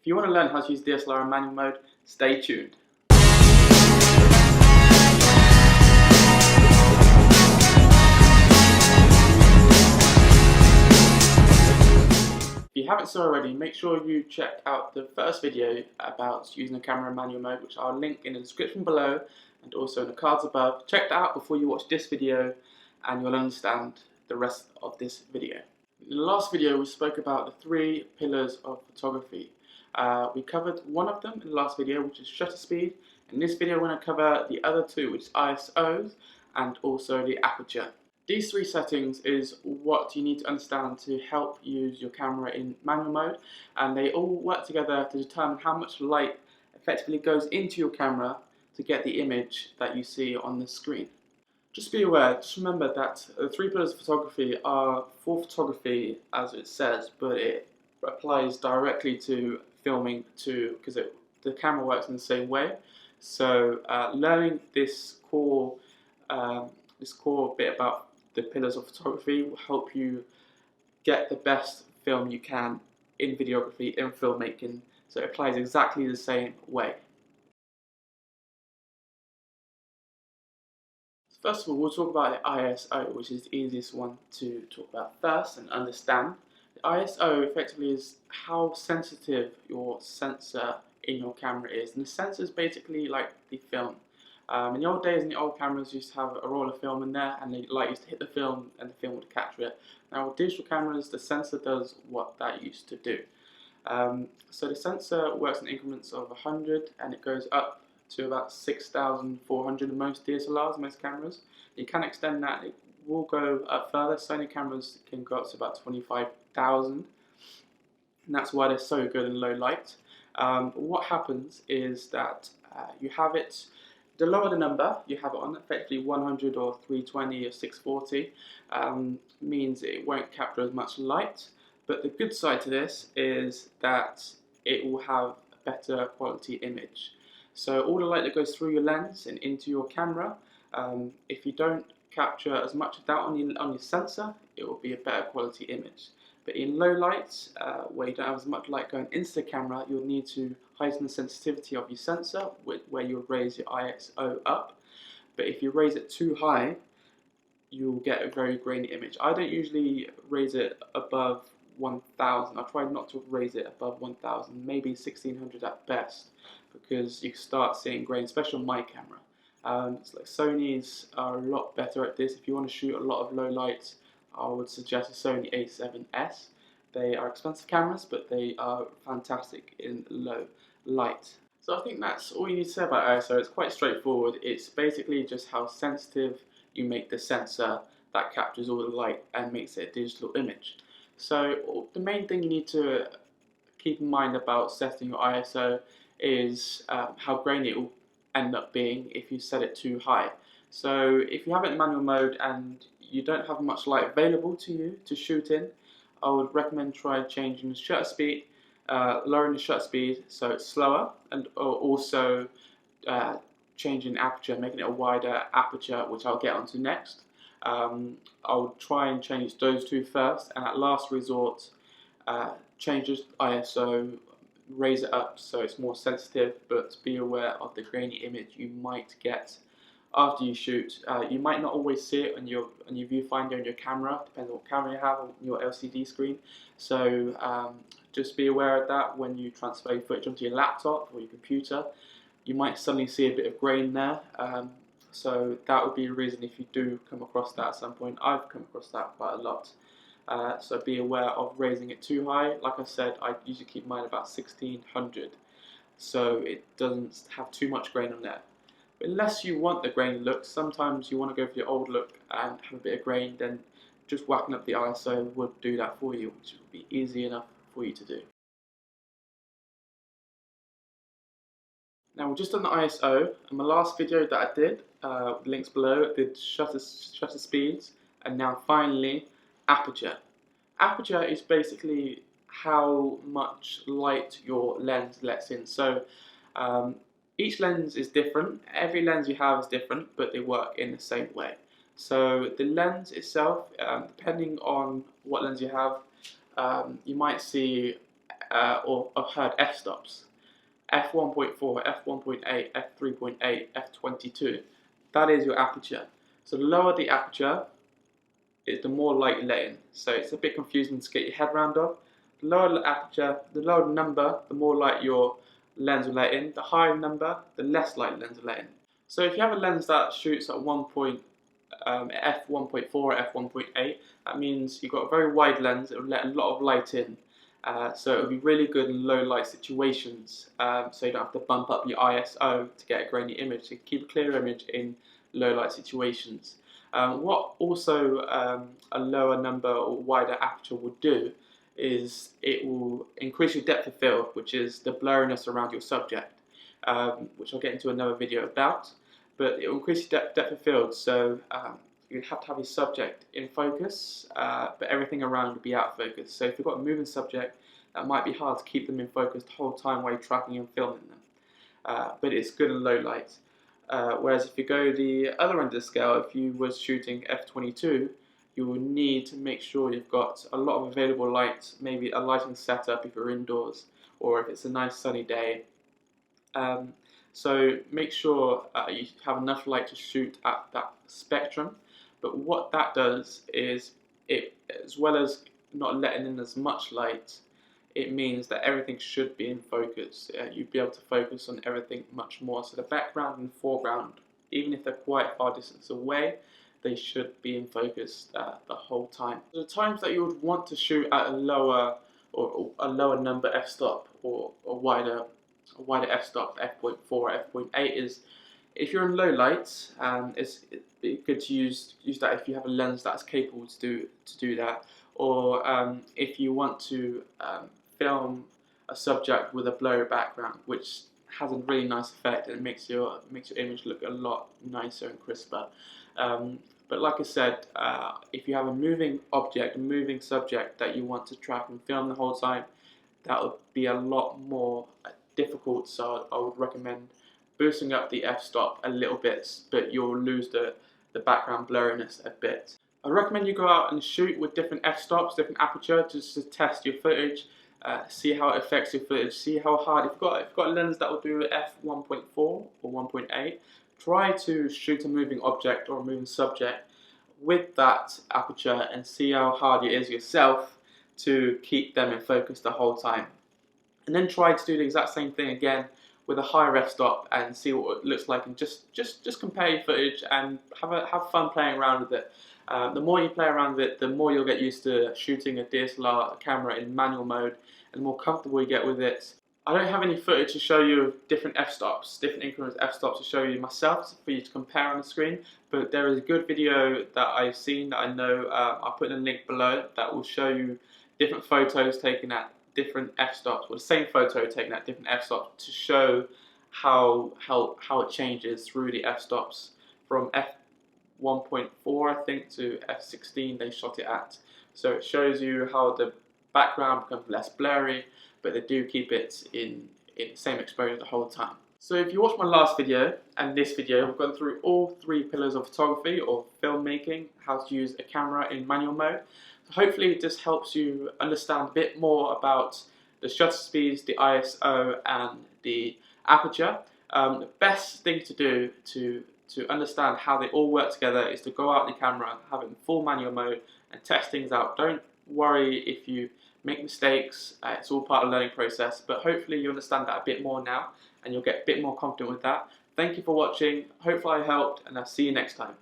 If you want to learn how to use DSLR in manual mode, stay tuned. If you haven't so already, make sure you check out the first video about using a camera in manual mode, which I'll link in the description below and also in the cards above. Check that out before you watch this video and you'll understand the rest of this video. In the last video we spoke about the 3 pillars of photography. We covered one of them in the last video, which is shutter speed. In this video we're going to cover the other 2, which is ISOs and also the aperture. These 3 settings is what you need to understand to help use your camera in manual mode, and they all work together to determine how much light effectively goes into your camera to get the image that you see on the screen. Just be aware, just remember that the 3 pillars of photography are for photography as it says, but it applies directly to filming too, because the camera works in the same way. So learning this core bit about the pillars of photography will help you get the best film you can in videography, in filmmaking. So it applies exactly the same way. First of all, we'll talk about the ISO, which is the easiest one to talk about first and understand. The ISO effectively is how sensitive your sensor in your camera is, and the sensor is basically like the film. In the old days, in the old cameras, you used to have a roll of film in there, and the light used to hit the film, and the film would capture it. Now with digital cameras, the sensor does what that used to do. So the sensor works in increments of 100, and it goes up to about 6,400 in most DSLRs, most cameras. You can extend that, it will go up further. Sony cameras can go up to about 25,000, and that's why they're so good in low light. But what happens is that you have it, the lower the number you have it on, effectively 100 or 320 or 640, means it won't capture as much light. But the good side to this is that it will have a better quality image. So all the light that goes through your lens and into your camera, if you don't capture as much of that on your sensor, it will be a better quality image. But in low lights, where you don't have as much light going into the camera, you'll need to heighten the sensitivity of your sensor, where you'll raise your ISO up. But if you raise it too high, you'll get a very grainy image. I don't usually raise it above 1000. I try not to raise it above 1000, maybe 1600 at best, because you start seeing grain, especially on my camera. It's like Sony's are a lot better at this. If you want to shoot a lot of low lights, I would suggest a Sony A7S. They are expensive cameras, but they are fantastic in low light. So I think that's all you need to say about ISO. It's quite straightforward. It's basically just how sensitive you make the sensor that captures all the light and makes it a digital image. So the main thing you need to keep in mind about setting your ISO is how grainy it will end up being if you set it too high. So if you have it in manual mode and you don't have much light available to you to shoot in, I would recommend try changing the shutter speed, lowering the shutter speed so it's slower, and also changing aperture, making it a wider aperture, which I'll get onto next. I'll try and change those 2 first, and at last resort, change the ISO, raise it up so it's more sensitive, but be aware of the grainy image you might get after you shoot. You might not always see it on your viewfinder on your camera, depending on what camera you have on your LCD screen. So just be aware of that when you transfer your footage onto your laptop or your computer. You might suddenly see a bit of grain there. So that would be a reason if you do come across that at some point. I've come across that quite a lot. So be aware of raising it too high. Like I said, I usually keep mine about 1600, so it doesn't have too much grain on there. But unless you want the grainy look, sometimes you want to go for your old look and have a bit of grain, then just whacking up the ISO would do that for you, which would be easy enough for you to do. Now we're just on the ISO, and my last video that I did, with links below, I did shutter speeds, and now finally aperture. Aperture is basically how much light your lens lets in. So each lens is different. Every lens you have is different, but they work in the same way. So the lens itself, depending on what lens you have, you might see or I've heard f-stops. f1.4, f1.8, f3.8, f22. That is your aperture. So the lower the aperture, the more light you let in. So it's a bit confusing to get your head around of. The lower the aperture, the lower the number, the more light your lens will let in. The higher the number, the less light the lens will let in. So if you have a lens that shoots at f1.4 or f1.8, that means you've got a very wide lens. It will let a lot of light in. So it will be really good in low light situations. So you don't have to bump up your ISO to get a grainy image. So you keep a clear image in low light situations. What also a lower number or wider aperture will do is it will increase your depth of field, which is the blurriness around your subject, which I'll get into another video about. But it will increase your depth of field, so you have to have your subject in focus, but everything around will be out of focus. So if you've got a moving subject, that might be hard to keep them in focus the whole time while you're tracking and filming them. But it's good in low light. Whereas if you go the other end of the scale, if you was shooting f22, you will need to make sure you've got a lot of available light, maybe a lighting setup if you're indoors, or if it's a nice sunny day. So make sure you have enough light to shoot at that spectrum. But what that does is, as well as not letting in as much light, it means that everything should be in focus. You'd be able to focus on everything much more. So the background and foreground, even if they're quite far distance away, they should be in focus the whole time. The times that you would want to shoot at a lower number f-stop or a wider f-stop, f.4 or f.8, is if you're in low light. It'd be good to use that if you have a lens that's capable to do that, or if you want to film a subject with a blurry background, which has a really nice effect and it makes your image look a lot nicer and crisper. But like I said, if you have a moving object, a moving subject that you want to track and film the whole time, that would be a lot more difficult. So I would recommend boosting up the f-stop a little bit, but you'll lose the background blurriness a bit. I recommend you go out and shoot with different f-stops, different aperture, just to test your footage, see how it affects your footage, see how hard. If you've got a lens that will do f1.4 or 1.8, try to shoot a moving object or a moving subject with that aperture and see how hard it is yourself to keep them in focus the whole time. And then try to do the exact same thing again with a higher f-stop and see what it looks like, and just compare your footage and have fun playing around with it. The more you play around with it, the more you'll get used to shooting a DSLR camera in manual mode, and the more comfortable you get with it. I don't have any footage to show you of different f-stops, different increments of f-stops to show you myself for you to compare on the screen, but there is a good video that I've seen that I know, I'll put in a link below, that will show you different photos taken at different f-stops, or the same photo taken at different f-stops, to show how it changes through the f-stops from f1.4 I think to f16 they shot it at. So it shows you how the background becomes less blurry, but they do keep it in the same exposure the whole time. So if you watch my last video and this video, I've gone through all three pillars of photography or filmmaking, how to use a camera in manual mode. So hopefully this helps you understand a bit more about the shutter speeds, the ISO and the aperture. The best thing to do to understand how they all work together is to go out the camera, have it in full manual mode and test things out. Don't worry if you make mistakes, it's all part of the learning process, but hopefully you understand that a bit more now and you'll get a bit more confident with that. Thank you for watching, hopefully I helped, and I'll see you next time.